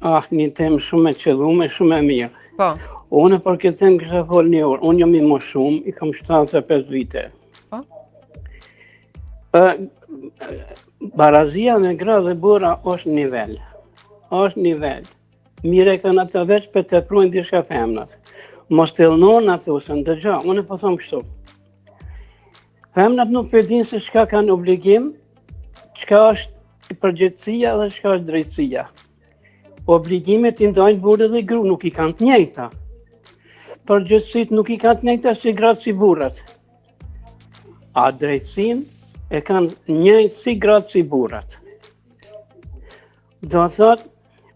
Një temë shumë e qëllume, shumë e mirë. Po. Unë për këtë temë kisha folë një orë. Unë jam i më shumë, i kam 75 vite. Po. Barazia me gra dhe bura është nivel. Është nivel. Mire kanë atë veç për të prujnë dishka femnat. Mos të lënonë atë usën, dëgja, unë po thomë kështu. Femnat nuk përdinë se çka kanë obligim, çka është përgjegjësia dhe çka është drejtësia. Obligimet i ndajnë burrë dhe gru, nuk i kanë të njëjta. Përgjegjësitë nuk i kanë të njëjta si gratë si burrat. A drejtësinë e kanë njëjtë si gratë si burrat. Do të thotë,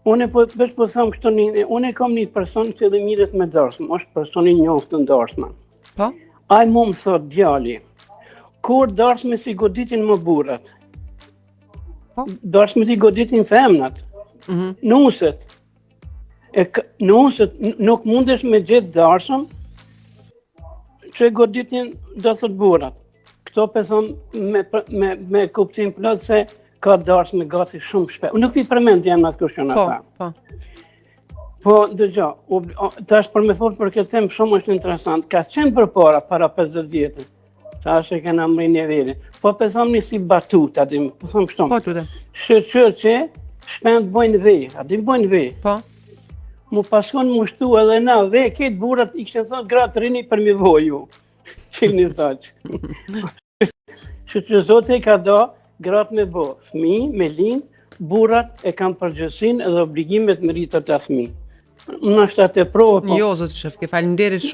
unë po them këto unë kam një person që dhe mirët me darsmë, është person i njohur të ndarshëm. Po. Ai më thot djali, kur darsmë si goditin më burrat. Po. Darsmë si goditin femnat. Nuset. Nuset nuk mundesh me gjetë darshëm që goditin do thot burrat. Këto pëthon me kuptim plot se ka darshme gati shumë shpejt. Nuk i përmend jam as kushton ata. Po. Po dëgjoj, tash për me fol për këtë temë shumë është interesant. Ka qenë përpara para 50 vjetë. Tash e kena mri nivelin. Po pëthom një si batuta, po them kështu. Po lutem. Shqyrë që shpend bojnë vej, a din bojnë vej. Po. Mu paskon mu shtu edhe na vej, këtë burat i kështë thot gratë rini për mi voju. Qilë një thaq. Që Zotë e ka do, gratë me bo, fëmi, me linë, burat e kam përgjësin edhe obligimet me rritët të fëmi. Në është atë e provë, po. Jo, Zotë Shef, ke falenderit shumë.